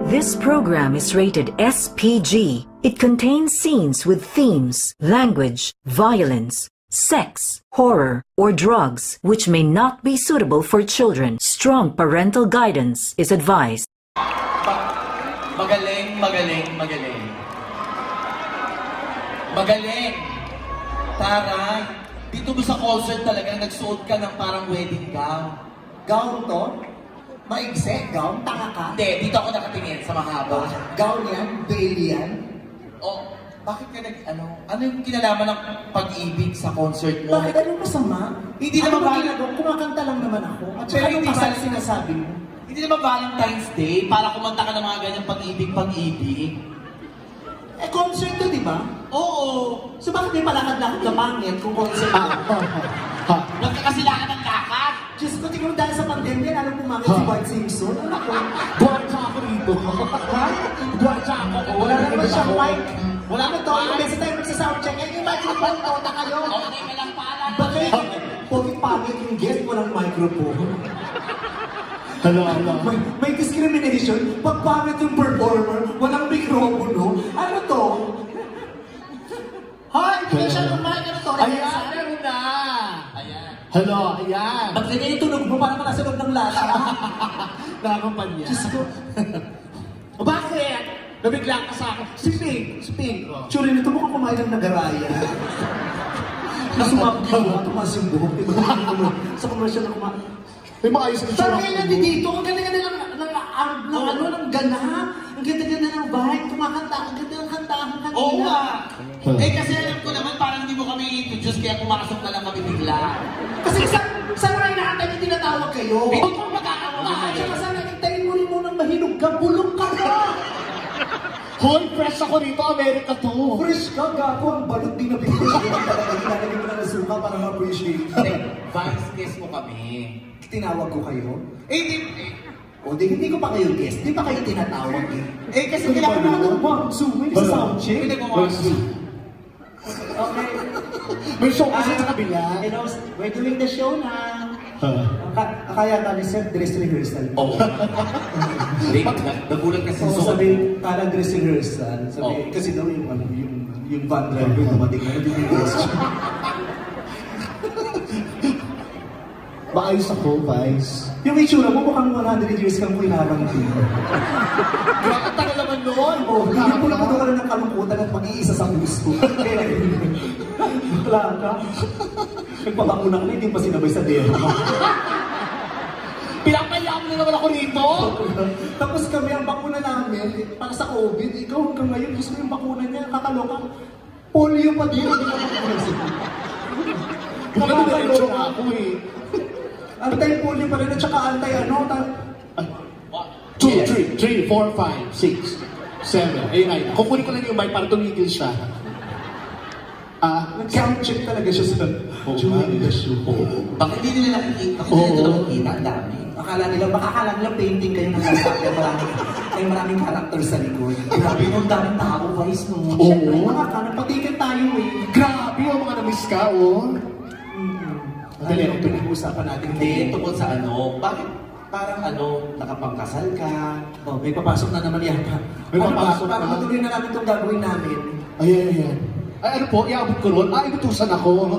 This program is rated SPG. It contains scenes with themes, language, violence, sex, horror, or drugs, which may not be suitable for children. Strong parental guidance is advised. Magaling, magaling, magaling. Magaling! Taray, dito mo sa concert talaga nagsuot ka ng parang wedding gown. Gown to? Maigse? Gown? Tanga ka? Hindi, dito ako nakatingin sa mahaba. Gown yan? Veil yan? Oh, bakit ka ano yung kinalaman ng pag-ibig sa concert mo? Bakit? Anong masama? Hindi naman ginagawa? Kumakanta lang naman ako. At saka anong kasal sinasabi mo? Hindi naman Valentine's Day para kumanta ka ng mga ganyang pag-ibig. Eh, concert to, di ba? Oo. So bakit may palakad-lakad ka pangit kung concert to? Nagkakasilaan ng lakad. Diyos ko, tingnan mo dahil sa pandemya, alam mo pumangit si Bart Simpson. Ano ko? Buwarsa ako rito. Ha? Buwarsa ako. Wala na naman siyang mic. Wala na to. Yung beses tayo magsa-soundcheck. Eh, imagine pa, tota kayo. Okay, may lang pala. Bakit? Pagit-pagit yung guest, walang microphone. Hello. May discrimination. Pag pangit yung performer, walang mikropono. Ano to? Hoy, hindi siya ng mic. Ano to? Ayan na. Ayan. Hello, ayan. Ba't ganyan yung tunog mo? Parang nasa loob ng lata. Nakakumpanya. Diyos ko. O bakit? Nabigla ka sa akin. Si Pink. Tsuri nito mukhang kumain ng nagaraya. Nasumabdiwa, tumas yung buhok. Sa commercial na kumain. May maayos ang Pero ngayon dito, ang ganda-ganda ng gana. Ang ganda-ganda ng vibe. Kumakanta, ang ganda ng kantahan kanina. Oo nga. Eh kasi alam ko naman parang hindi mo kami introduce kaya pumasok na lang kami bigla. Kasi sa mga inaantay yung tinatawag kayo. Huwag kong magkakawa. Tsaka sana hintayin mo rin muna mahinog ka, bulong ka na. Hoy, fresh ako rito, America to. Fresh ka, gago, ang balot din na bigla. Ginalagay mo na ng suka para ma-appreciate. Vice guest mo kami. Tinawag ko kayo? Eh, O, hindi ko pa kayo guest. Di pa kayo tinatawag eh. eh kasi kailangan mo ng one, two, may soundcheck. Hindi nagawa. Okay. May show kasi sa kabila. Hello, we're doing the show na. Kaya ka, dress rehearsal. Oo. Nagulat kasi Oo, sa sabi, parang dress rehearsal. Sabi, kasi daw yung van driver dumating na, hindi yung costume. Maayos ako, Vice. Yung itsura mo, mukhang 100 years kang kuinarang din. Grabe, tagal naman noon. Oo, hindi puno ka rin ng kalungkutan at pag-iisa sa puso. Wala ka. Nagpabakuna ka na, hindi pa sinabay sa dero. Pinapayaan na naman ako rito. Tapos kami, ang bakuna namin, para sa COVID, ikaw hanggang ngayon, gusto mo yung bakuna niya, kakaloka. Polio pa din. Nakakaloka ako eh. Anti-polio pa rin at saka anti-ano. 2, 3, 4, 5, 6, 7, 8, 9. Kukunin ko lang yung mic para tumigil siya. Nag-sound check talaga siya sa during the show. Bakit hindi nila nakikita? Bakit hindi nila nakikita? Ang dami. Akala nila painting kayo ng sasakyan. Maraming character sa likod. Grabe nung daming tao, Vice, no? Siyempre, mga ka, napatigan tayo eh. Grabe, yung mga na-miss ka, oh. Dali, ang pinag-uusapan natin. Hindi, tungkol sa ano, bakit parang nakapangkasal ka? Oh, may papasok na naman yata. May papasok para na. matuloy na namin itong gagawin namin. Ayan. Ay, ano po, iabot ko ron? Inutusan ako.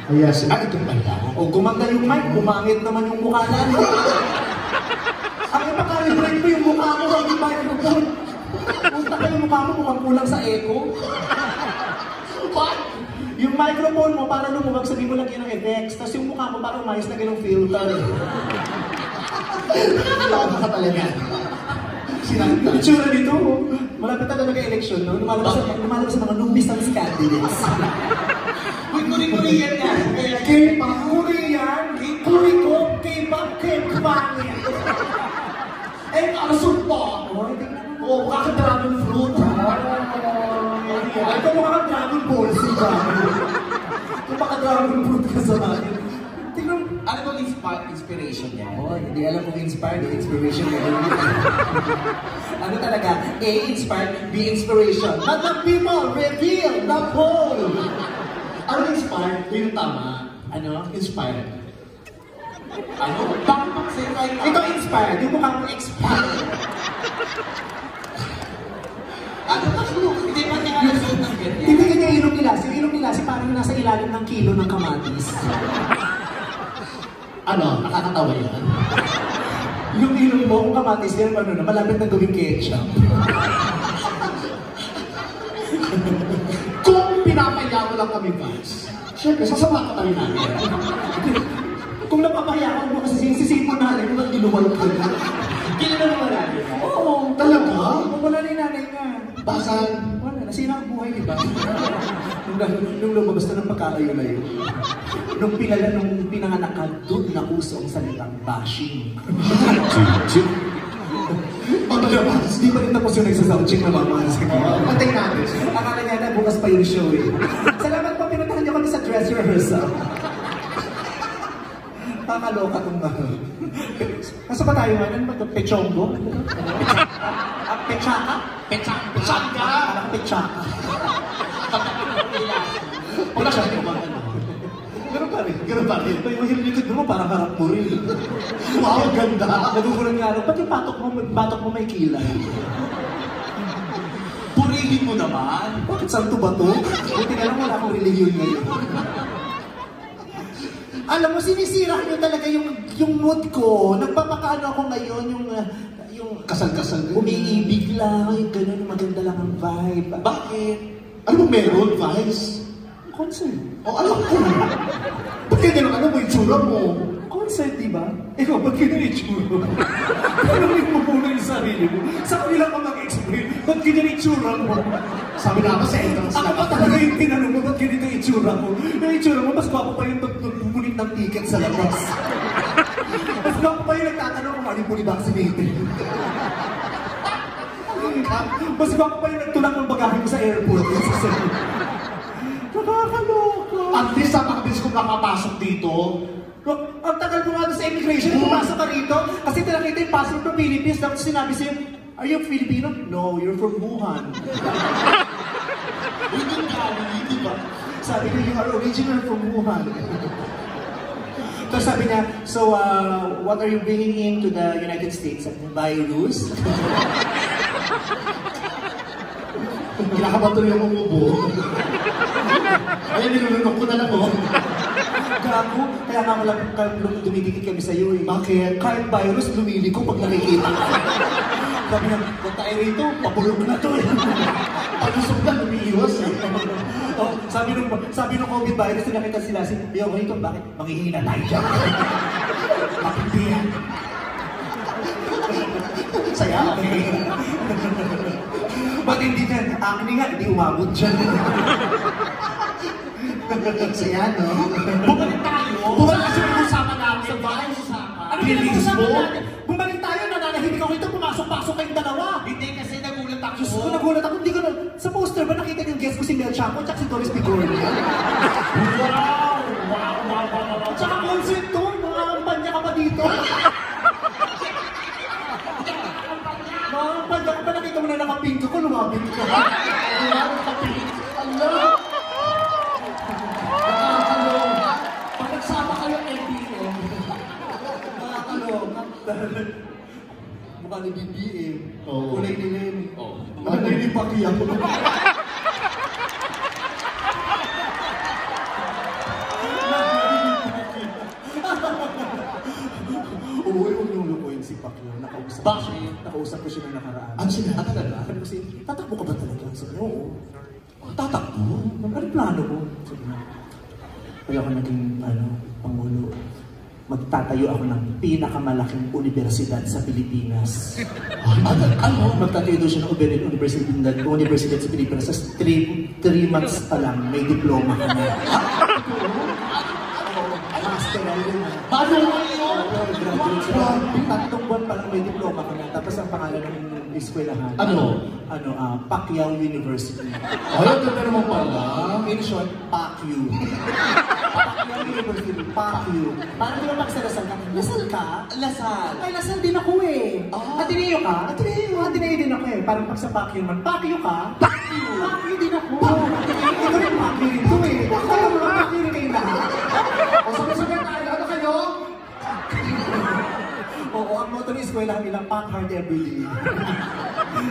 Ayan, ito pala. O, gumanda yung mic, bumangit naman yung mukha namin. Ang ipakalibrate mo yung mukha mo, hindi microphone. Punta ka yung mukha mo, mukhang kulang sa echo. What? Yung microphone mo, para lumubag, sabi mo lagyan ng effects. Tapos yung mukha mo, parang umayos na ganong filter. Nakakalawa ka talaga. Itsura dito, malapit na talaga eleksyon, no? Lumalabas sa mga lumbisang candidates. Uy, Korean yan. K-pop, Korean, K-pop, K-pop, K-pangit. Eh, nakasot pa. Oh, bakit dragon fruit? Ito mga dragon balls, si Dragon. Kung baka dragon fruit ka sa akin. Tingnan, ano bang inspiration niya? oh, hindi alam kung inspired, inspiration niya. Ano talaga? A, inspired, B, inspiration. But the people reveal the poll. Ano inspired? Yung tama. Ano? Inspired. Ano? Bakit Ito inspired. Yung mukha mo expired. Ano ba? Hindi pa niya nasuot ng ganyan. Hindi kanya ilong nilasi. Yung ilong nilasi parang nasa ilalim ng kilo ng kamatis. Ano? Nakakatawa yan? Yung ilong mo, kung kamatis yan, ano na, malapit na gawing ketchup. Kung pinapaya mo lang kami, Vance, syempre, sasama ka tayo namin. Kung napapahiya mo kasi sisipon natin, kung ginuwal ko na. Kilala mo ba natin? Oo, Talaga? wala na yung nanay nga. Basan? Wala, nasira ang buhay, di ba? nung lumabas na ng pagkakayo-layo. Nung pinanganak ka, doon na uso ang salitang bashing. Paglalabas. Hindi pa rin tapos yung nagsasoundcheck na mamahal sa kanya. Patay natin. Akala niya na bukas pa yung show eh. Salamat po, pinuntahan niyo kami sa dress rehearsal. Kakaloka itong Nasa ba tayo ngayon? Ano ba ito? Pechongo? Pechaka? Petsanga! Parang pechaka. Wala ka rin ba? Ganun pa rin. Ganun pa rin. Yung hilikod mo, parang harap mo rin. Wow, ganda! Nagugulan nga lang, ba't yung batok mo may kilay? Purihin mo naman. Bakit santo ba to? Buti na lang wala akong religiyon ngayon. Alam mo, sinisira nyo talaga yung mood ko. Nagpapakaano ako ngayon, yung Kasal-kasal. umiibig lang, yung gano'n, maganda lang ang vibe. Bakit? Ano ba meron, Vice? Concert. O, alam ko. Ba't kaya alam mo yung tsura mo? Concert, di ba? Ikaw, ba't kinaritsura mo? Tanongin mo muna yung sarili mo. Sa kanila ka mag-explain, ba't kinaritsura mo? Sabi na ako sa entrance Ako pa talaga yung tinanong mo, ba't ganito yung itsura mo? Yung itsura mo, mas gwapo pa yung nagpupunit ng ticket sa labas. Mas gwapo pa yung nagtatanong kung ano yung fully vaccinated. Mas gwapo pa yung nagtulang ng bagahe mo sa airport. Nakakaloka. At least, napakabilis kong nakapasok dito. Ang tagal mo nga doon sa immigration, pumasok ka rito, kasi tinakita yung passport ng Philippines, tapos sinabi sa'yo, are you Filipino? No, you're from Wuhan. Uy, yung galing, di ba? Sabi niya, you are original from Wuhan. Tapos sabi niya, so what are you bringing into the United States? Sabi niya, virus? Kinakabato yung umubo. Ayun, nilulunok ko na lang, oh. Gago, kaya nga wala dumidikit kami sa'yo eh. Bakit? Kahit virus, lumiliko pag nakikita ka. Sabi niya, kung tayo rito, papulog na to eh. Palusok na, lumiiwas eh. Oh, sabi nung COVID virus, nakita sila si Yo, ito, bakit manghihina tayo dyan? Bakit di yan? Saya, okay. Ba't hindi dyan? Acne nga, hindi umabot dyan. Saya, no? Bumalik tayo! Bumalik kasi pag-usapan namin. Sa bahay, Ano release pinag-usapan mo? natin? Bumalik tayo, nananahimik ako ito, pumasok-pasok kayong dalawa. Hindi kasi nagulat ako. Diyos ko, nagulat ako, hindi ko na... Sa poster ba nakita yung guest ko si Mel Chaco at si Doris Bigornia? Wow! Wow, wow, wow, wow. Tsaka concert to, mga kampanya ka pa dito. Mga kampanya ka pa, nakita mo na nakapink ko, lumapit ka. Allah! Nakakaloka. Pag nagsama kayo, LBM. Nakakaloka. Mukha ni BBM. Oo. Kulay ni Len. Oo. Ano ni Pacquiao? Uy, huwag niyong lukuhin si Pacquiao. Nakausap. Bakit? Nakausap ko siya ng nakaraan. Ano sila? Ano talaga? Sabi ko siya, tatakbo ka ba talaga? Sabi niya, oo. Tatakbo? Ano plano mo? Sabi niya, kaya ako naging, Pangulo. Magtatayo ako ng pinakamalaking universidad sa Pilipinas. Ano? Magtatayo daw siya ng universidad sa Pilipinas. Sa 3 months pa lang, may diploma ka na. Master na yun. Paano mo yun? Graduate siya. 3 buwan pa lang may diploma ka na. Tapos ang pangalan ng eskwelahan. Ano? Pacquiao University. Ayaw, ganda naman pala. In short, Pacquiao. Pacquiao University, Pacquiao. Paano mo naman sa Lasal ka? Lasal ka? Lasal. Ay, Lasal din ako eh. Ateneo ka? Ateneo din ako eh. Parang pag sa Pacquiao man, Pacquiao ka? Pacquiao din ako. Ikaw rin Pacquiao rin to eh. Kaya mga Pacquiao rin kayo lahat. O, sabi-sabi tayo, ano kayo? Oo, ang motto actually, eskwela nila, pack hard every day.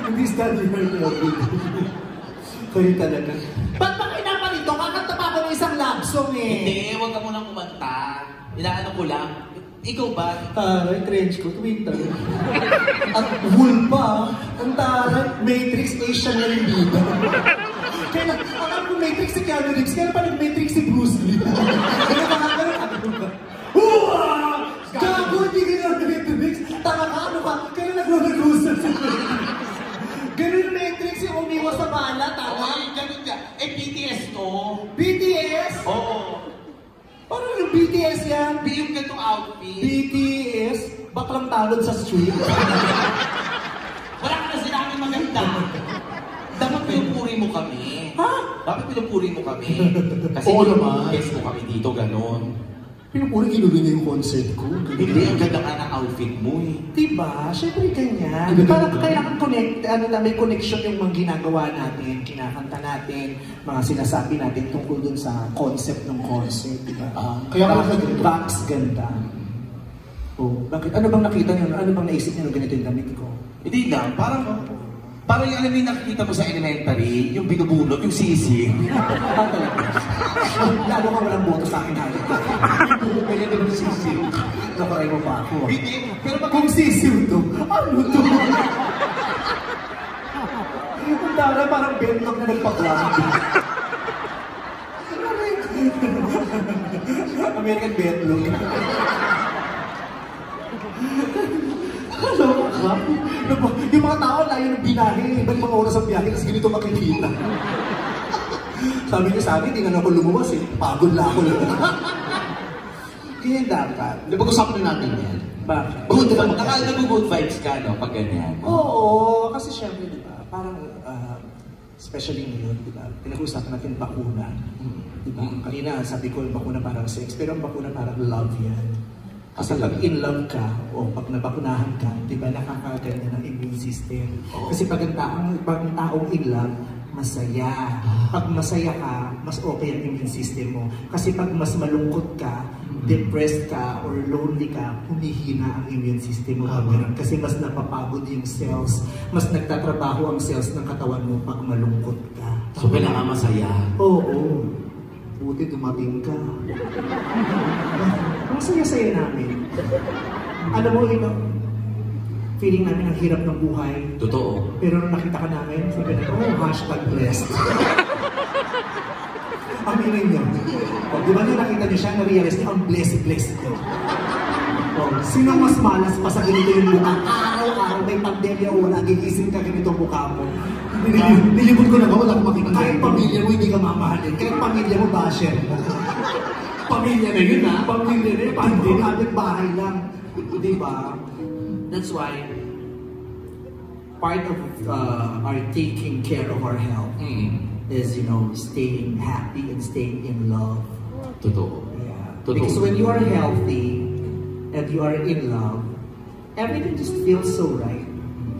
Hindi study hard every day. Kaya talaga. Ba't ba kayo naman ito? Kakanta pa ako ng isang love song eh. Hindi, huwag ka munang kumanta. Inaano ko lang. Ikaw ba? Taray, trench coat, winter. At wool pa. Ang taray, Matrix, Asian na rin dito. Kaya, alam ko Matrix si Keanu Reeves, kaya pa nag-Matrix si Bruce Lee. Kaya nakakaroon ako ba? Huwa! Gago, hindi ka na Matrix. Tama ka, ano ka? Kaya nag-usap si Bruce Lee. Ganun Matrix yung umiwas sa bala, tama? Ay, ganun ka. Eh, BTS to. BTS? Oo. Parang yung BTS yan. Yung ganitong outfit. BTS? Baklang talon sa street. Wala ka na sinabing maganda. Dapat pinupuri mo kami. Ha? Dapat pinupuri mo kami. Kasi Oo naman. best mo kami dito, ganon. Pinupuri kinuloy na yung concert ko. Hindi, ang ganda ka ng outfit mo eh. Diba? Siyempre ganyan. Parang kailangan connect, may connection yung mga ginagawa natin, kinakanta natin, mga sinasabi natin tungkol dun sa concept ng concert, diba? Kaya Vax ganda. Oh, bakit? Ano bang nakita niyo? Ano bang naisip niyo ganito yung damit ko? Hindi lang, parang yung alam yung nakikita mo sa elementary, yung binubulot, yung sisig. Lalo ka walang boto sa akin halos. Kaya naman yung sisiw. Nakaray mo pa ako. Hindi, pero Kung sisiw to, ano to? Ang dara parang bentlog na nagpa-plan. American bentlog. Hello, ha? Yung mga tao layo ng binahe, ibang mga oras ang biyahe, kasi ganito makikita. Sabi niya sa akin, tingnan ako lumuwas eh. Pagod na ako lang. Kaya dapat. Napag-usapan natin yan. Bakit? Naka-good vibes ka, no? Pag ganyan. Oo, kasi syempre, di ba, parang, especially ngayon, di ba, pinag-uusapan natin bakuna. Di ba? Kanina, sabi ko, yung bakuna parang sex, pero ang bakuna parang love yan. Kasi pag in love ka, o pag nabakunahan ka, di ba, nakakaganda ng immune system. Kasi pag ang taong in love, masaya. Pag masaya ka, mas okay ang immune system mo. Kasi pag mas malungkot ka, depressed ka, or lonely ka, humihina ang immune system mo. Kasi mas napapagod yung cells, mas nagtatrabaho ang cells ng katawan mo pag malungkot ka. So, kailangan masaya. Oo. Buti dumating ka. Ang saya-saya namin. Alam mo, feeling namin ang hirap ng buhay. Totoo. Pero nung nakita ka namin, sabi na, hashtag blessed. Aminin niyo. Di ba nung nakita niyo siya, na-realize niyo, ang blessed niyo. Sino mas malas pa sa ganito yung mukha? Araw-araw may pandemya o wala, gigising ka ganito mukha mo. Nilibot ko na ba, wala akong makikita. Kahit pamilya mo, hindi ka mamahalin. Kahit pamilya mo, basher mo. Pamilya na yun, ha? Pamilya na yun. Hindi, kapit bahay lang. Di ba? That's why part of our taking care of our health is, staying happy and staying in love. Totoo. Yeah. Totoo. Because when you are healthy and you are in love, everything just feels so right.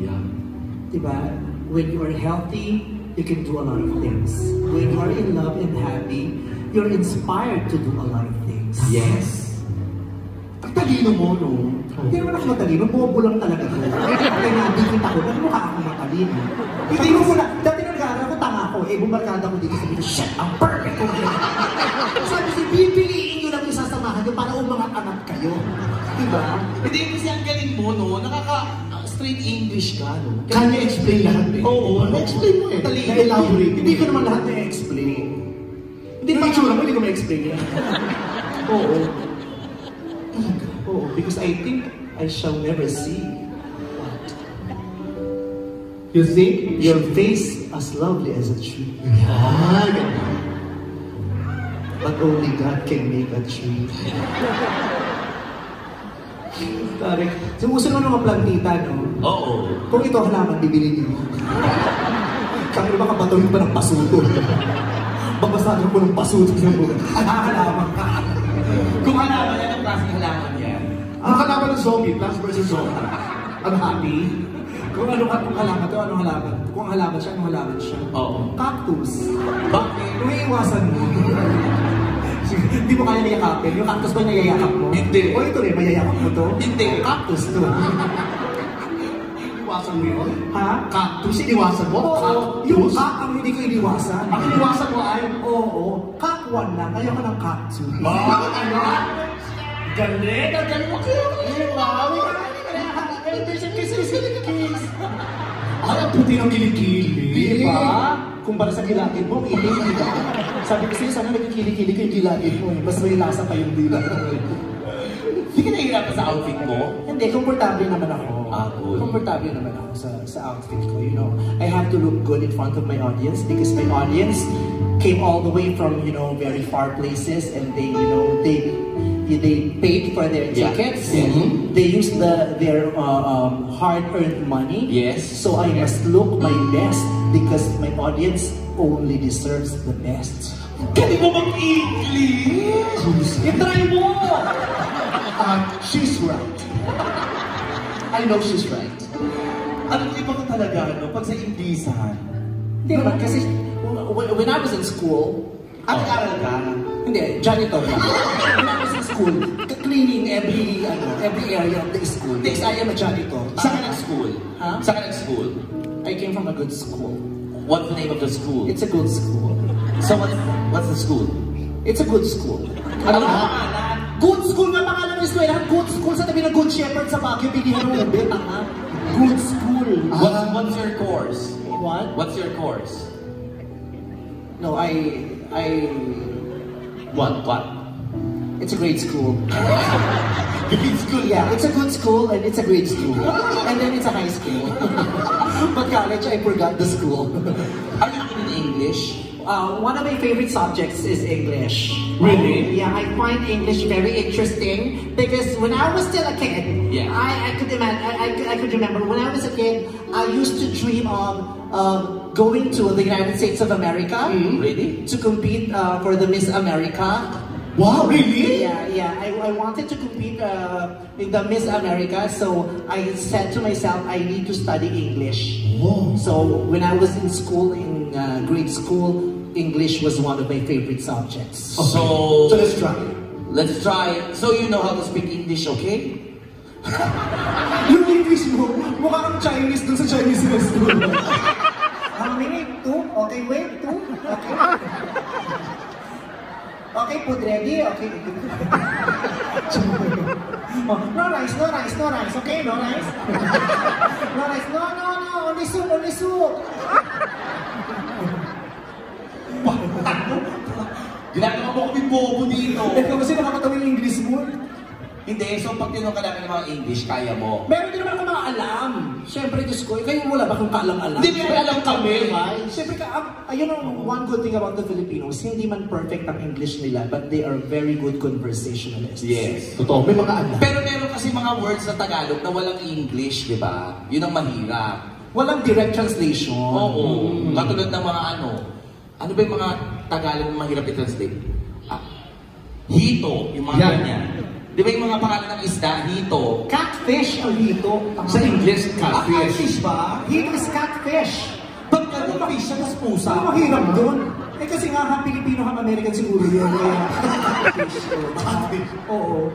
Yeah. Diba? When you are healthy, you can do a lot of things. When you are in love and happy, you're inspired to do a lot of things. Yes. Ang talino mo, no? Hindi naman ako matalino, bobo lang talaga ko. Kaya nabikit ako, mukha ako matalino. Hindi mo muna, dati nag-aaral ko, tanga ko, bumarkada ko dito, sabi ko, shit, ang perfect ko. Sabi si, pipiliin nyo lang yung sasamahan nyo para umangat anak kayo. Diba? Hindi kasi ang galing mo, no? Straight English ka, no? Kanya explain lahat eh. Oo, explain mo eh. Talino. Na-elaborate. Hindi ko naman lahat na-explain. Hindi naman itsura mo, hindi ko ma-explain yan. Oo. Oh, because I think I shall never see. You think your face as lovely as a tree. But only God can make a tree. Tarek. So, uso naman mga plantita, no? Oo. Kung ito halaman, bibili niyo. Kaya ba kabatuloy pa ng pasuto? Babasahin ko ng pasuto sa buwan. Halaman ka. Kung halaman yan, ang klaseng halaman yan. Ang halaman ng zombie, Plants vs. Zombie. Ang happy. Kung halaman to, anong halaman? Kung halaman siya, anong halaman siya? Oo. Cactus. Bakit? Kung iiwasan mo. Hindi mo kaya niyakapin. Yung cactus ba niyayakap mo? Hindi. O ito rin, mayayakap mo to? Hindi. Cactus to. iniwasan mo yun? Ha? Cactus, iniwasan mo? Oo, yung kak ang hindi ko iniwasan. Ang iniwasan mo ay? Oo, kak one lang, kaya ko ng cactus. Ano? Galing! Ang galing mo kayo! Wow! Kiss! Ay, ang puti ng kilikili. Diba? Kumpara sa kilagin mo, iling, diba? Sabi ko sa'yo, sana nagkikili-kili ko yung kilagin mo eh. Mas may lasa pa yung dila. Hindi ka nahihirapan sa outfit mo? Hindi, komportable naman ako. Good. Komportable naman ako sa outfit ko, you know. I have to look good in front of my audience because my audience came all the way from, you know, very far places and they, you know, they paid for their tickets. Yeah. Mm-hmm. They used their hard-earned money. Yes. So I must look my best because my audience only deserves the best. Galing mo mag-English! I-try mo! She's right. I know she's right. Ano, iba ka talaga, no? Pag sa Inglesan. Hindi naman kasi when I was in school, Nag-aaral ka? hindi, janitor lang. When I was in school, cleaning every area of the school because I am a janitor. Saan ka nag-school? Huh? Saan ka nag-school? I came from a good school. What's the name of the school? It's a good school. So what's the school? It's a good school. Ano pangalan? Good school nga pangalan ng eskwelahan. Good school sa tabi ng Good Shepherd sa Baguio. Bilihan mo yung beta nga. Good school. What's your course? What? What's your course? No, What? it's a great school. Grade school? Yeah, it's a good school and it's a great school. And then it's a high school. But college, I forgot the school. Are you good in English? One of my favorite subjects is English. Really? Yeah, I find English very interesting because when I was still a kid, Yeah. I could remember when I was a kid, I used to dream of going to the United States of America Really? to compete for the Miss America. Wow, really? Yeah. I wanted to compete in the Miss America, so I said to myself, I need to study English. Oh. So when I was in school, in grade school, English was one of my favorite subjects. So let's try. Let's try. So you know how to speak English, okay? Yung English mo, mukha kang Chinese dun sa Chinese restaurant. Minute, two. Okay, wait, two. Okay. Okay, food ready. Okay. Oh, no rice, no rice, no rice. Okay, no rice. No rice. No. Only soup, only soup. Ginagawa mo kami bobo dito. Ikaw kasi nakakatawa yung English mo. Hindi, so pag tinanong ka namin ng mga English, kaya mo. Meron din naman ako mga alam. Siyempre, Diyos ko, kayo wala ba kung kaalam-alam? Hindi, may alam kami. Siyempre, ayun ang one good thing about the Filipinos, hindi man perfect ang English nila, but they are very good conversationalists. Yes. Totoo, may mga alam. Pero meron kasi mga words sa Tagalog na walang English, di ba? Yun ang mahirap. Walang direct translation. Oo. Katulad ng mga ano ba yung mga Tagalog na mahirap i-translate? Hito, yung mga Yan. ganyan. Di ba yung mga pangalan ng isda? Hito. Catfish ang hito. Sa English, catfish. Catfish ba? Hito is catfish. Pag ano, fish siya, tas pusa. Ano mahirap doon? Eh kasi nga, Pilipino ham American siguro yun. Kaya catfish. Oo.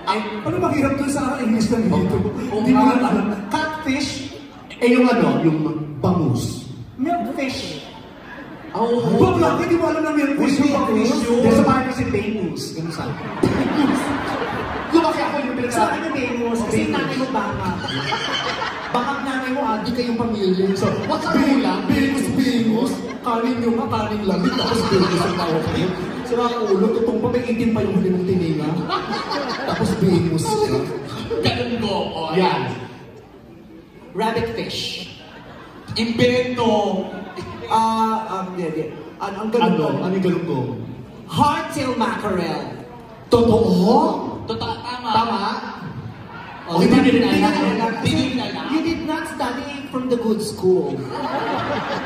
Ay, Ano mahirap doon sa English ng hito? Hindi mo lang alam. Catfish, Yung bangus. milkfish. oh, Bakla, hindi mo alam na milkfish yung bangus. There's a parang kasi bangus. Ganun sa Lumaki ako yung Sa akin yung bangus, kasi nanay mo baka. Baka nanay mo, adi kayong pamilya. So, What's bilang? Bangus. kanin yung kanin lang, tapos bangus ang tawag kayo. So, ang ulo, tutong pa, may itim pa yung huli mong tininga. Tapos bangus ka. ganun ko. Oh, Yan. Rabbit fish. Invento. Hindi. Ang ganun. Ano yung galunggong? Hardtail mackerel. Totoo? Tama. Tama? Oh, Hindi hindi din alam. Hindi alam. You did not study from the good school.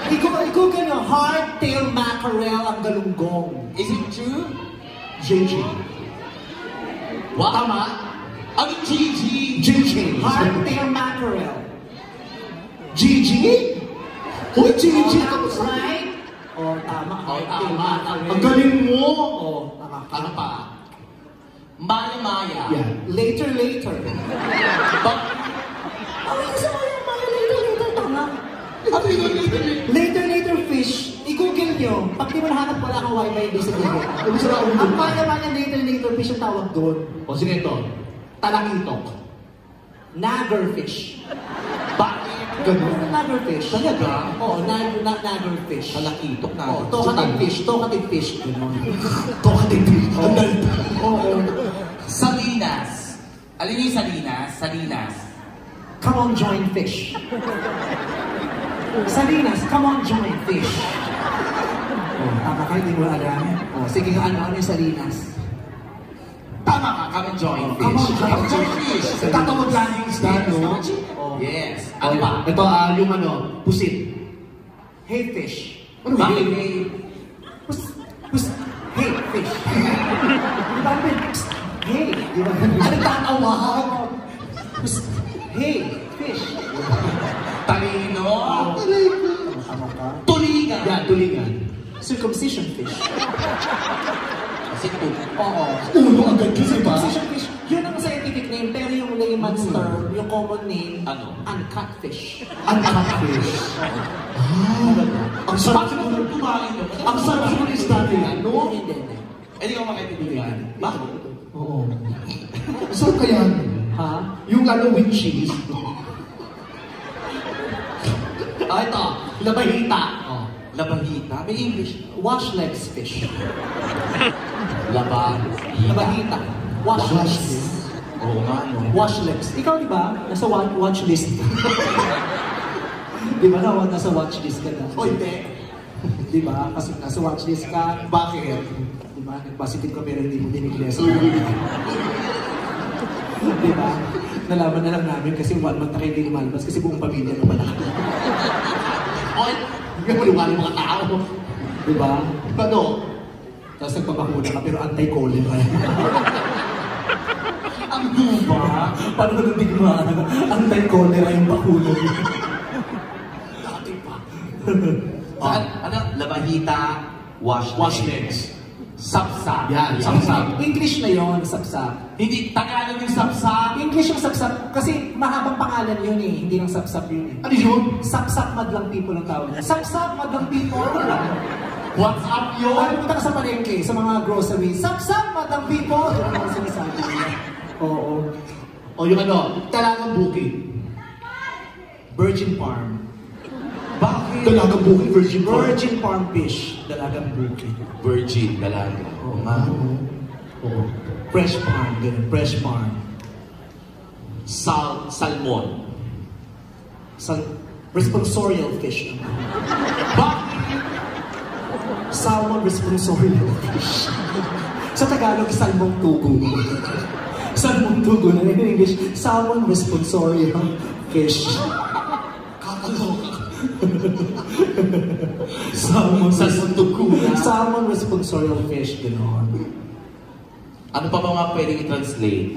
Iko gano, hardtail mackerel ang galunggong. Is it true? JJ. What? Tama? Ano Gigi? JJ. Hardtail mackerel. Gigi? Uy, Gigi! Right? Oh, tama. Hardtail tama. mackerel. Ang galing mo! Oh, tama. Ano pa? Maya-maya. Yan. Later. Bak Ano yung sa Maya, later. Ano yun? Later fish, i-google nyo. Pag di mo nahanap, wala kang wifi doon sa Google. Ang kanya-kanya later fish ang tawag doon. O sige ito, talakitok. Naggerfish. Bakit? Ganun. Naggerfish. Talaga? Oo, naggerfish. Talakitok na. Oo, talkative fish. Ganun. Talkative fish. Ang dali. Oo. Salinas. Alin yung salinas? Salinas. Come on, join fish. Salinas, come on, join fish. Oh, tama ka, hindi mo alam. Oh, sige nga, ano yung Salinas? Tama ka, come and join fish. Come on, join fish. Tatawag lang yung isda, no? Oh. Yes. Ano pa? Ito, yung pusit. Hey, fish. Ano ba? Bakit may... Hey, fish. Di ba, psst, hey, di ba? Ano tatawag? Psst, hey, fish. Talino. Tama ka? Tulingan. Yan, tulingan. Circumcision fish. Kasi Oo. Ulo agad kasi ba? Circumcision fish, yun ang scientific name, pero yung layman's term, yung common name, Ano? uncut fish. Ang fish. Ang sarap siguro. kumain yun. Ang sarap siguro isda nila, no? Hindi. Eh, di ko makaibigan. Bakit? Oo. Ang sarap kaya. Ha? Yung with cheese. Ah, ito. Labahita. Oh. Labahita. May English. Wash legs fish. Labahita. Wash legs. Oo nga, no? Wash legs. Ikaw, di ba? Nasa watch list. Di ba na nasa watch list ka na? O, hindi. Di ba? Kasi nasa watch list ka. Bakit? Di ba? Nag-positive ka pero hindi mo dinigles. Di ba? Nalaman na lang namin kasi 1 month na kayo hindi lumalabas kasi buong pamilya na pala. Oy, hindi mo liwali mga tao. Di ba? Ano? Tapos nagpapakuna ka pero anti-cholera. Ang guba. Paano ko natigmaan? Anti-cholera yung bakuna niya. Dati pa. Saan? Ano? Labahita. Wash legs. Sapsap. Yan, sapsap. English na yon, sapsap. Hindi, Tagalog yung sapsap. English yung sapsap kasi mahabang pangalan yun eh, hindi lang sapsap yun eh. Ano yun? Sapsap madlang people ang tawag. Sapsap madlang people. What's up yun? Ano punta ka sa palengke, sa mga grocery, sapsap madlang people. Ano ang sinasabi nila? Oo. O yung talagang bukid. Virgin Farm. Bakit? Talagang bukid, virgin farm. Virgin Farm fish. Dalagang bukid. Virgin, dalaga. Oo nga. Oo. Fresh farm, ganun. Fresh farm. Salmon. Responsorial fish. Bakit? Salmon responsorial fish. Sa Tagalog, salmon tugo. Salmon tugo na in English, salmon responsorial fish. Salmon tugo na. Salmon responsorial fish, gano'n. Ano pa ba mga pwedeng i-translate?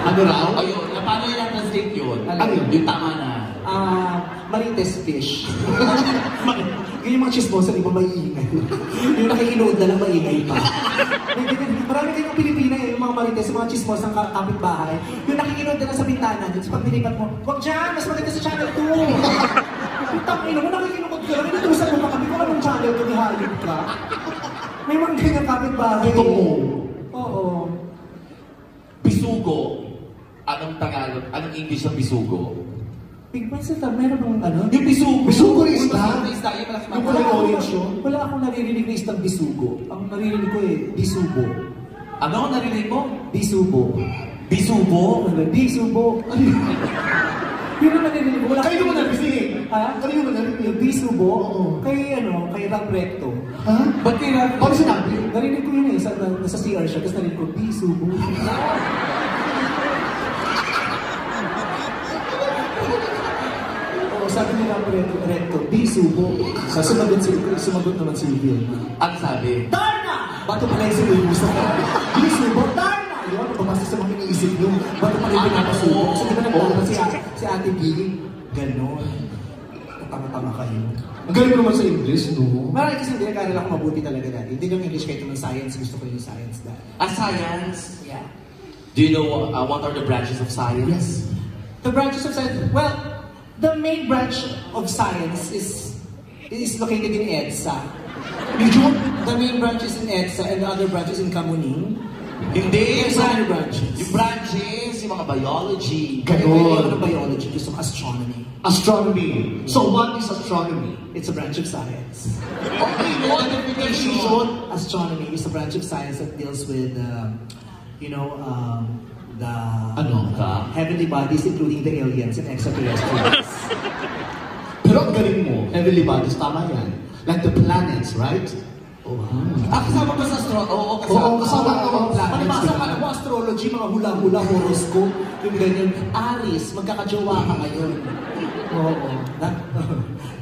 Ano raw? Ayun, paano yung i-translate yun? Ano yun? Yung tama na. Marites fish. Yun yung mga chismosa, di ba maiingay? Yung nakikinood na lang maingay pa. Marami kayong Pilipina yung mga marites, yung mga chismosa ng kapitbahay. Yung nakikinood na lang sa bintana, dito pag nilipat mo, wag dyan, mas maganda sa channel 2. Yung tangin mo, nakikinood ka lang, inutusan mo pa kami kung anong channel kung ihalip ka. May mga ganyan kapitbahay. Totoo. Oo. Bisugo. Anong Tagalog? Anong English ng bisugo? Big Bang sa meron bang ano? Yung bisugo. Bisugo rin isda? Yung isda, yung malaki Yung wala orange yun, wala akong naririnig na isang bisugo. Ang naririnig ko bisubo. Ano ang narinig mo? Bisubo. Bisugo? Bisubo. Ano yun? Yun ang naririnig ko. Kayo naman narinig. Ha? Kayo naman narinig. Yung bisubo, Oo. kay Ram Recto. Ha? Ba't kaya? Paano sinabi? Narinig ko yun nasa CR siya, tapos narinig ko, bisubo. Oo, sabi ni Ram Recto, bisubo. Sumagot naman si Vivian. Ang sabi? Darna! Bato pala yung sinubusan ka. Bisubo, Darna! Yun, pumasa sa mga iniisip nyo. Bato pala yung pinapasubo. Kasi di ba nagtama si Ate Gigi? Ganon. Tama-tama kayo. Ang galing mo naman sa English, no? Marami kasi hindi nag-aaral ako mabuti talaga dati. Hindi lang English kahit naman science. Gusto ko yung science dati. Science? Yeah. Do you know what are the branches of science? Yes. The branches of science, well, the main branch of science is located in EDSA. The main branch is in EDSA and the other branch is in Kamuning. Hindi, There's other branches. yung branches, yung mga biology. Ganon. Biology, gusto mo astronomy. Astronomy. So what is astronomy? It's a branch of science. Okay, what definition? Astronomy is a branch of science that deals with, the Ano ka? heavenly bodies, including the aliens and extraterrestrials. Pero ang galing mo, heavenly bodies, tama yan. Like the planets, right? Kasama ba sa astronomy? Oo, Oo, kasama ang planets. Palibasa ka mo astrology, mga hula-hula, horoscope, yung ganyan. Aris, magkakajowa ka ngayon. Oo.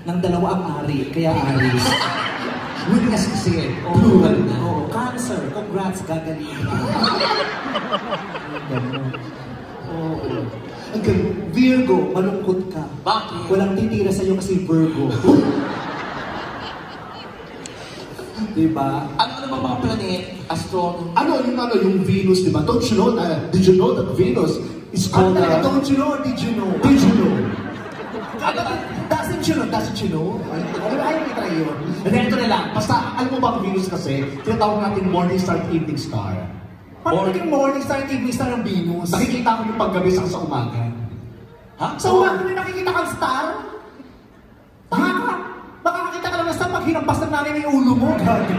Nang dalawa ang ari, kaya Aris. Witness kasi, plural na. Oo. Cancer, congrats, gagaling ka. Oo. Ang galing. Virgo, malungkot ka. Bakit? Walang titira sa'yo kasi Virgo. Diba? Ano ba mga planet? Astronomy? Yung Venus, di ba? Don't you know, did you know that Venus is called, Don't you know or did you know? did you know? Doesn't you know? Doesn't you know? Ayaw kita yun. And ito na lang, basta, alam mo ba ang Venus kasi, tinatawag natin morning star at evening star. Paano naging morning star at evening star ng Venus? Nakikita ko yung paggabi sa umaga. Ha? Sa umaga may nakikita kang star? Tanga ka! Makakakita ka lang ng star pag hinampas ng nanay ng ulo mo. Gaga.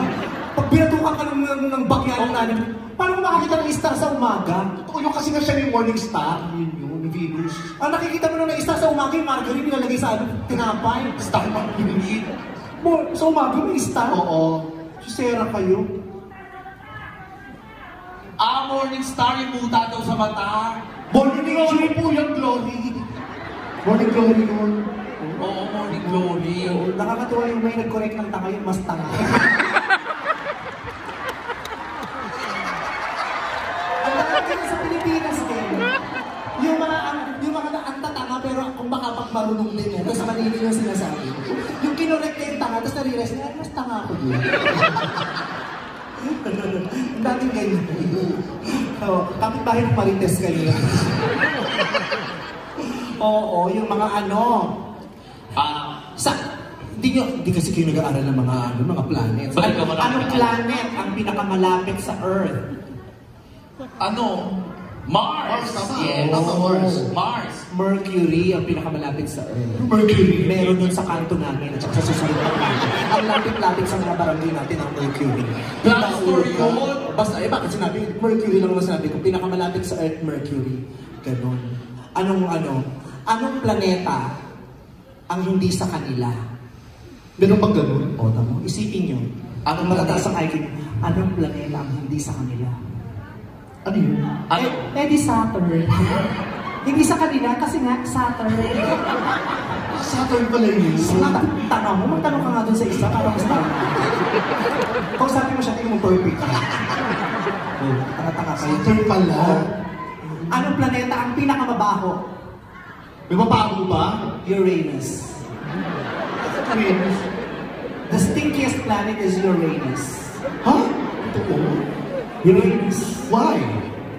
Pag pinatukan ka ng bagyan ng nanay mo, paano mo makakita ng star sa umaga? Totoo yun kasi nga siya yung morning star, yun yung Venus. Nakikita mo na star sa umaga, yung margarine nilalagay sa tinapay. Star pa pinili. Sa umaga may star? Oo. Susera kayo. Morning star yung muta daw sa mata. Morning glory po yung glory. Morning glory yun. Oo, morning glory. Nakakatuwa yung may nag-correct ng tanga yung mas tanga. Ang dami sa Pilipinas din. Yung mga ang tatanga pero kung baka marunong din yan. Tapos malili yung sinasabi. Yung kinorek na yung tanga, tapos nare-realize na, mas tanga ako din. Ang daming ganyan. Kapit-bahay ng Marites kayo. Oo, yung mga hindi kasi kayo nag-aaral ng mga planets. Anong planet ang pinakamalapit sa Earth? Mars. Yes. Mars. Mercury ang pinakamalapit sa Earth. Mercury. Meron dun sa kanto namin at saka sa susunod na kanto. Ang lapit-lapit sa mga barangay natin ang Mercury. Last story yun. Basta, bakit sinabi? Mercury lang naman sinabi ko. Pinakamalapit sa Earth, Mercury. Ganon. Anong planeta ang hindi sa kanila? Meron bang ganun? O, tamo. Isipin nyo. Anong matataas ang IQ? Anong planeta ang hindi sa kanila? Ano yun? Di Saturn. Hindi sa kanila kasi nga Saturn. Saturn pala yun. Tanong mo, magtanong ka nga dun sa isa para mas tama. Kung sabi mo siya, tingin mo perfect ka. Tanga-tanga kayo. Saturn pala. Anong planeta ang pinakamabaho? May mabago ba? Uranus. Venus. The stinkiest planet is Uranus. Ha? Ito Uranus. Why?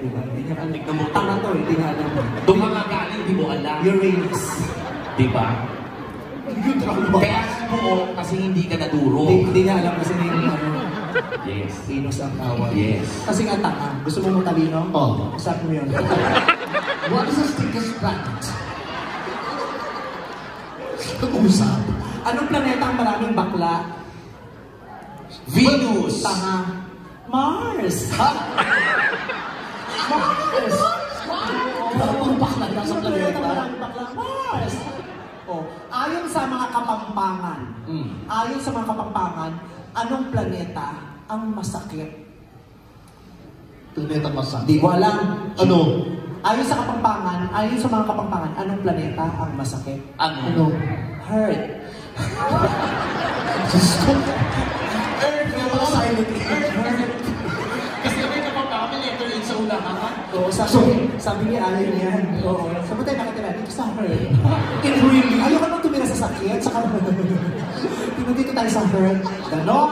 Diba? Hindi niya alam. Tignan mo. Tanga to, hindi niya alam. Doon ka nga galing, di mo alam. Uranus. Diba? Yun talaga ba? Kaya buo kasi hindi ka naduro. Hindi niya alam kasi may Yes. Venus ang tawag. Yes. Kasi nga tanga. Gusto mo matalino? Oo. Sabi mo yun. What is the stinkiest planet? Nag-uusap. Anong planeta ang maraming bakla? Venus. Tanga. Mars! Mars! Puro bakla na sa planeta. Maraming bakla. Mars! Ayon sa mga kapampangan, anong planeta ang masakit? Planeta masakit. Di mo alam. Ano? Ayon sa mga kapampangan, anong planeta ang masakit? Ano? Earth. Earth na mga silent Earth. Kasi may kapag letter yun sa unahan. Oo, sabi niya ayaw niyan. Oo. Sabi tayo nakatira dito sa Earth. Really? Ayaw ka nang tumira sa sakit. Saka, dito tayo sa Earth. Ganon.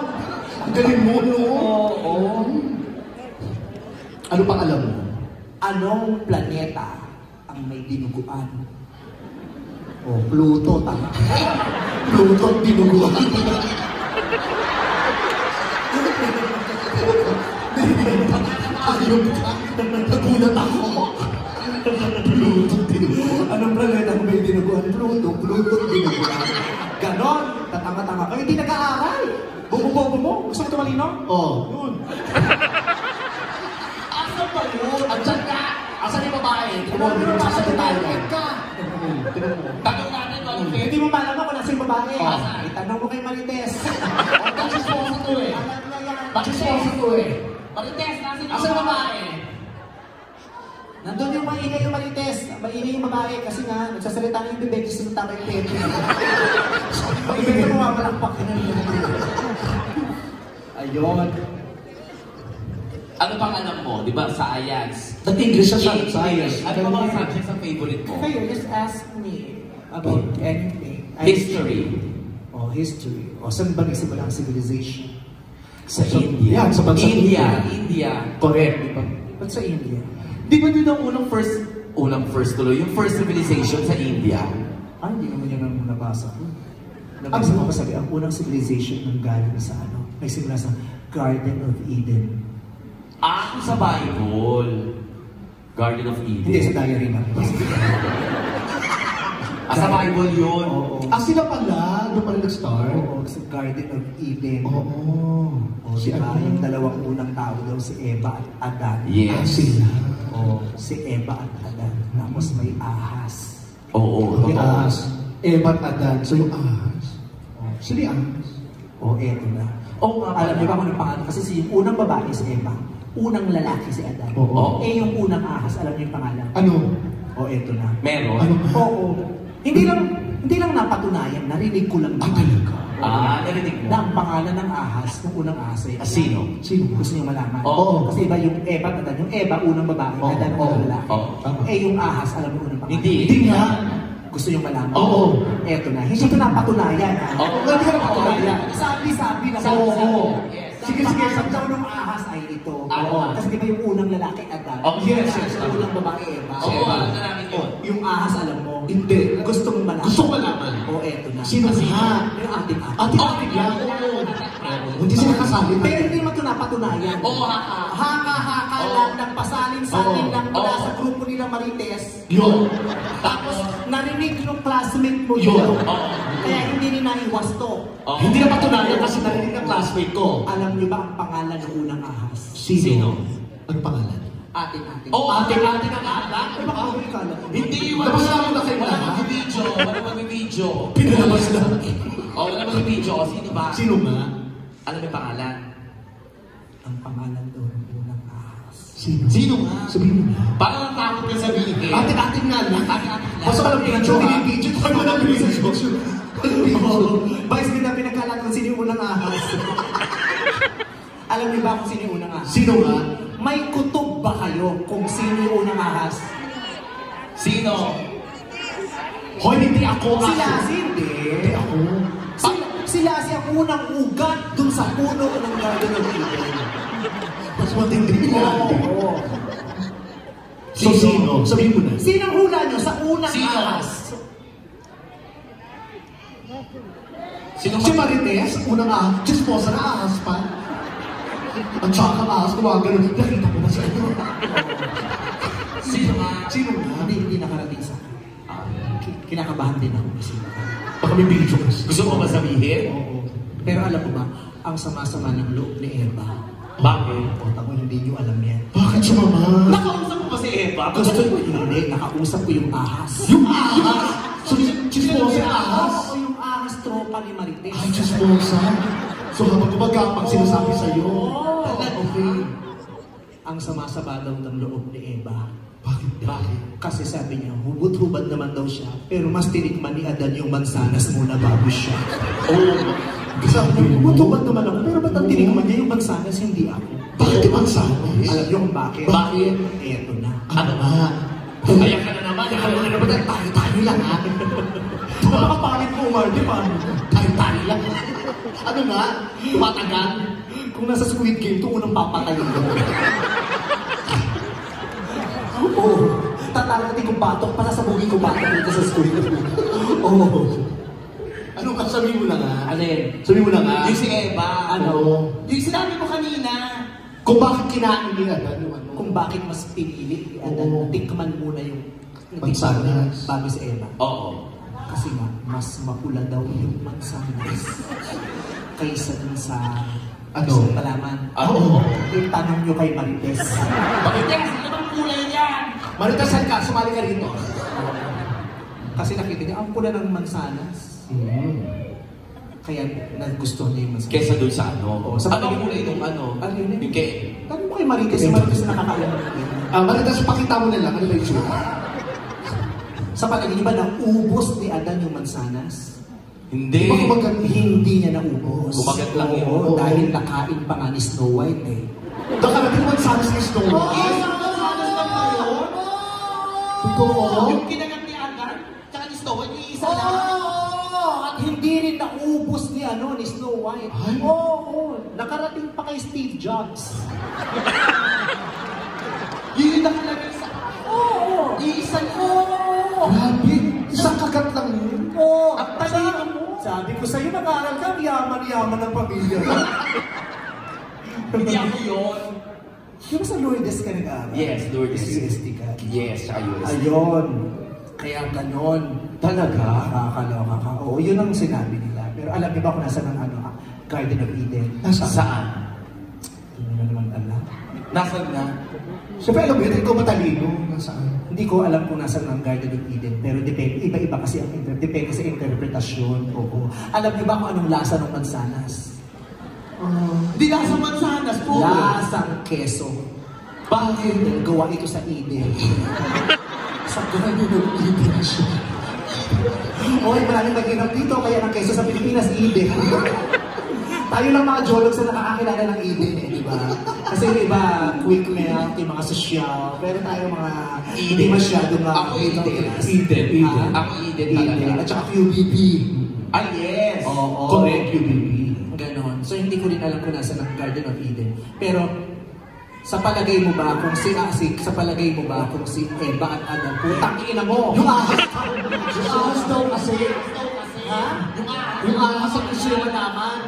Ang galing mo, no? Oo. Ano pang alam mo? Anong planeta ang may dinuguan. Oh, Pluto, tama. Pluto ang dinuguan. Ayun ka, nagulat ako. Pluto ang dinuguan. Anong planeta ang may dinuguan? Pluto ang dinuguan. Ganon, tatanga-tanga kayo, hindi nag-aaral. Bobo-bobo mo, gusto mo tumalino? Oo. Yun. Asan ba yun? Andyan ka! Asan yung babae? Tumulong mo sa tayo. Tanong natin, Manong Faith. Hindi mo malaman kung nasa yung babae. Asan? Itanong mo kay Marites. Bakisposa to eh. Bakisposa to eh. Marites, nasin yung babae. Nandun yung maingay yung Marites. Maingay yung babae kasi nga, nagsasalita ng bibig, gusto ng tamay pepe. Pag-ibig mo mamalakpak ka na rin. Ayun. Ano pang alam mo? Di ba? Science. Nag-English siya sa science. Ano ba mga subjects ang favorite mo? Kayo, just ask me about anything. History. Oh, history. O, saan ba nagsimula ang civilization? Sa India. Yan, sa bansa India. Correct, di ba? Ba't sa India? Di ba yun ang unang first tuloy, yung first civilization sa India? Ay, hindi naman yun ang nabasa ko. Nabasa ko kasi ang unang civilization ng galing sa ano, may simula sa Garden of Eden. Sa Bible. Garden of Eden. Hindi, sa diary na. Sa Bible yun. Oo. Sila pala, doon pala nag-start. Oo, sa Garden of Eden. Oo. O, diba? Yung dalawang unang tao daw, si Eva at Adan. Yes. Sila. O, si Eva at Adan. Tapos may ahas. Oo, Yung totoo. ahas. Ebat Adan. So yung ahas. Sila yung ahas. O, eto na. Oo nga Alam niyo ba pala. kung anong pangalan? Kasi si yung unang babae si Eva, unang lalaki si Adan. Oo. Eh, yung unang ahas, alam niyo yung pangalan? Ano? O, eto na. Meron? Ano ba? Oo. Hindi lang napatunayan, narinig ko lang. Talaga? Narinig mo. Na ang pangalan ng ahas, ng unang ahas ay Sino? Sino? Gusto niyo malaman? Oo. Kasi iba yung Eva at Adan. Yung Eva, unang babae, Oo. Adan, Oo. unang lalaki. Oo. Tama. Eh, yung ahas, alam mo unang pangalan? Hindi. Hindi nga. Gusto niyo malaman? Oo. Eto na. Hindi ko napatunayan. Ha? Oo. Hindi ko napatunayan. Sabi na. Oo. Sige, sabi daw ng ahas ay ito. Oo. Kasi di ba yung unang lalaki, Adan? Oh, yes, yes. Yung unang babae, Eva. Oo, alam na namin yun. Yung ahas, alam mo? Hindi. Gusto mong malaman? Gusto ko malaman. O, eto na. Sino nga? Yung ating-ating. Ate-ate lang. Hindi sila kasali. Pero hindi naman ito napatunayan. Oo, haka. Haka-haka Oo. lang, nagpasalin-salin Oo. lang mula Oo. sa grupo nilang Marites. Yun. Tapos, narinig ng classmate mo Yun. yun. Oo. Kaya hindi ni naiwas to. Oo. Hindi na patunayan kasi narinig ng classmate ko. Alam niyo ba ang pangalan ng unang ahas? Sino? Ano pangalan? Ating-ating. Oo, ate-ate na nga. Ay, baka may kalat. Hindi, Tapos na ako na kayo wala lahat. mag-video. Wala mag-video. Pinalabas lang. Wala mag-video. Sino ba? Sino nga? Ano may pangalan? Ang pangalan daw ng unang ahas. Sino? Sino nga? Sabihin mo na. Parang natakot ka sabihin. Ate-ate nga lang. Ate-ate lang. Basta ka lang pinadyo ha. Pinadyo ko na lang pinadyo. Vice ganda pinagkalat kung sino yung unang ahas. Alam niyo ba kung sino yung unang ahas? Sino nga? May kutob ba kayo kung sino yung unang ahas? Sino? Hoy, hindi ako. Si Lassie, hindi. Hindi ako. Si Lassie ang unang ugat dun sa puno ng Garden of Eden. Mas matindi nga. Oo. So, sino? Sabihin mo na. Sino ang hula nyo sa unang Sino? ahas? Sino Si Marites, unang ahas. Chismosa na ahas pa. Ang tsaka ahas, gumagano. Nakita ko na sa inyo. Sino nga? Sino nga? Hindi nakarating sa akin. Kinakabahan din ako kasi. Baka may video ko. Gusto mo ba sabihin? Oo. Pero alam mo ba, ang sama-sama ng loob ni Eva. Bakit? O, tako hindi nyo alam yan. Bakit siya mama? Nakausap mo ba si Eva? Gusto ko hindi, nakausap ko yung ahas. Yung ahas? So, chismosa yung ahas? Oo, yung ahas tropa ni Marites. Ay, chismosa. So, habang gumagapang sinasabi sa'yo. Oo. Okay. Ang sama-sama daw ng loob ni Eva. Bakit? Bakit? Kasi sabi niya, hubad-hubad naman daw siya, pero mas tinikman ni Adan yung mansanas muna bago siya. Oh. Sabi niya, hubad-hubad naman ako, pero ba't ang tinikman niya yung mansanas, hindi ako? Bakit ibang sabi? Alam niyo kung bakit? Bakit? Eto na. Ano ba? Kaya ka na naman. Kaya ka na naman. Tayo-tayo lang ha. Makapalit ko, Marty, paano? Tayo-tayo lang. Ano nga? Tumatagal? Kung nasa Squid Game, ito unang papatayin ko. Oo. tatalatin ko batok, pasasabugin ko batok dito sa school. Oh. Ano ka, sabi mo na nga? Alin? Sabi mo na nga? Yung si Eva. Ano? Yung sinabi mo kanina. Kung bakit kinain ni Adan yung ano? Kung bakit mas pinili, Oo. tikman muna yung Mansanas. bago si Eva. Oo. Kasi nga, mas mapula daw yung mansanas kaysa dun sa Ano? sa palaman. Oo. Yung tanong nyo kay Marites. Bakit yan? Ano bang kulay yan? Maritasal ka, sumali ka rito. Kasi nakita niya, ang pula ng mansanas. Kaya nagustuhan niya yung mansanas. Kesa doon sa ano. Oo, sa Anong palagay- kulay nung ano? Ano yun? Yung kay... Tanong mo kay Marites, si Marites nakakaalam ng ganyan. Maritas, pakita mo na lang, ano ba yung tsura? Sa palagay niyo ba, naubos ni Adan yung mansanas? Hindi. Di ba kumagat? Hindi niya naubos. Kumagat lang yun. Oo, dahil nakain pa nga ni Snow White eh. Nakarating man sana si Snow White. Totoo? Yung kinagat ni Agan, tsaka ni Snow White, yung isa lang. Oo! At hindi rin naubos ni ni Snow White. Ay? Oo! Nakarating pa kay Steve Jobs. Yun yung nakalagay sa... Oo! Iisa ko. Grabe, isang kagat lang yun. Oo! Ang talino mo. Sabi ko sa'yo, nag-aaral ka, yaman-yaman ng pamilya. Hindi ako yun. Di ba sa Lourdes ka nag-aaral? Yes, Lourdes. UST ka. Yes, tsaka UST. Ayun. Kaya ganon. Talaga? Nakakaloka ka. Oo, yun ang sinabi nila. Pero alam niyo ba kung nasa ng Garden of Eden? Saan? Hindi mo na naman alam. Nasaan na? Siyempre, alam mo yun, ikaw matalino. Nasaan? Hindi ko alam kung nasa ng Garden of Eden. Pero depende, iba-iba kasi ang depende sa interpretasyon. Oo. Alam niyo ba kung anong lasa ng mansanas? Hindi nasa mansanas po. Lasang keso. Bakit? Dahil gawa ito sa Eden. Sa Garden of Eden siya. Okay, maraming mag-inap dito, kaya ng keso sa Pilipinas, Eden. Tayo lang mga jologs na nakakakilala ng Eden eh, di ba? Kasi yung iba, quick melt, yung mga social, pero tayo mga hindi masyado mga Ako Eden. Eden. Ako Eden talaga. At saka QBB. Ah, yes. Oo. Correct, QBB. Ganon. So hindi ko rin alam kung nasa ng Garden of Eden. Pero sa palagay mo ba kung sa palagay mo ba kung si Eva at Adam, putang ina mo! Yung ahas daw kasi. Ha? Yung ahas ang gusto yung malaman.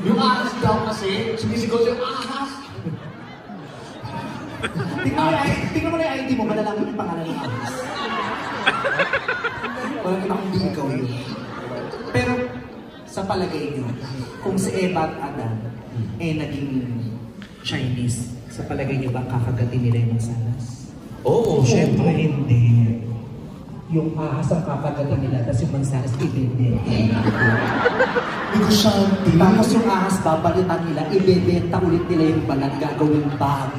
Yung ahas daw kasi, sumisigaw yung ahas. Tingnan mo na yung ID mo, malalaman yung pangalan ng ahas. Walang iba kung di ikaw yun. Pero sa palagay niyo, kung si Eva at Adam naging Chinese, sa palagay niyo ba kakagatin nila yung mansanas? Oo, Siyempre hindi. Yung ahas ang kakagatin nila, tapos yung mansanas ibebenta. Negosyante. Tapos yung ahas babalitan nila, ibebenta ulit nila yung balat, gagawing bag.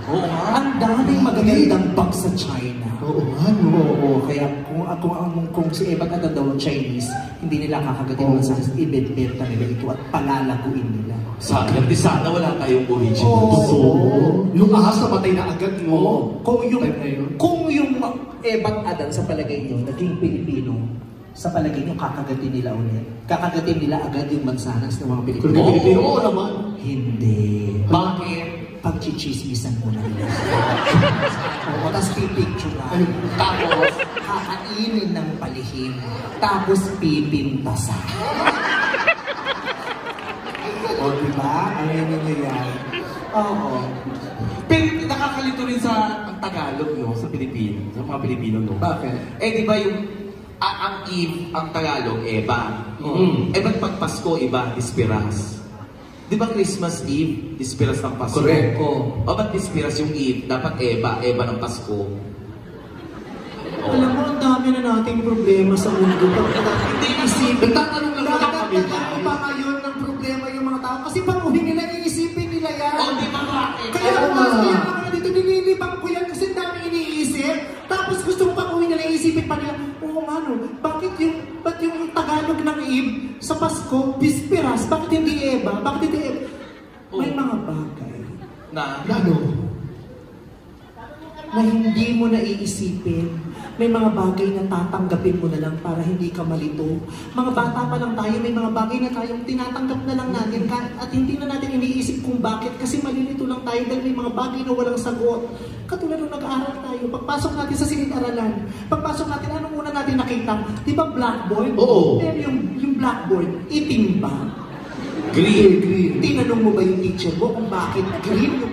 Oo nga. Ang daming magagandang bag sa China. Oo nga, no. Oo, kaya kung si Eva at daw Chinese, hindi nila kakagatin yung mansanas, ibebenta nila ito at palalaguin nila. Sana wala tayong original. Totoo. Yung ahas namatay na agad, no? Oo. Kung yung Time na yun. Eva at Adan sa palagay nyo, naging Pilipino, sa palagay nyo, kakagatin nila ulit. Kakagatin nila agad yung mansanas ng mga Pilipino. Kung Pilipino, oo naman. Hindi. Bakit? Pagchichismisan muna nila. Oo, tapos pipicturean. Tapos, Kakainin ng palihim. Tapos pipintasan. O, diba? Alam niyo yan. Oo. pero nakakalito rin sa ang Tagalog, no? Sa Pilipino. Sa mga Pilipino, no? Bakit? Eh, di ba yung ang Eve, ang Tagalog, Eva. Eh, ba't pag Pasko, iba, Dispiras? Di ba Christmas Eve, Dispiras ng Pasko? Correct. O ba't Dispiras yung Eve? Dapat Eva, Eva ng Pasko. Alam mo, ang dami na nating problema sa mundo. Hindi isipin. Nagtatanong lang naman kami. Bakit pa ngayon ng problema yung mga tao? Kasi panguhin nila, iisipin nila yan. O, di ba bakit? Kaya ako na dito, nililibang ko yan kasi ang dami iniisip. Tapos gusto mo panguhin nila, iisipin pa nila, oo nga no, ba't yung Tagalog ng Eve sa Pasko, Bisperas, bakit hindi Eva? Bakit hindi Eva? May mga bagay Na, Na ano? na hindi mo na iisipin May mga bagay na tatanggapin mo na lang para hindi ka malito. Mga bata pa lang tayo, may mga bagay na tayong tinatanggap na lang natin at hindi na natin iniisip kung bakit kasi malilito lang tayo dahil may mga bagay na walang sagot. Katulad nung nag-aaral tayo, pagpasok natin sa silid-aralan, pagpasok natin, ano muna natin nakita? Di ba blackboard? Oo. Pero yung blackboard, itim ba? Green. Tinanong mo ba yung teacher mo kung bakit green yung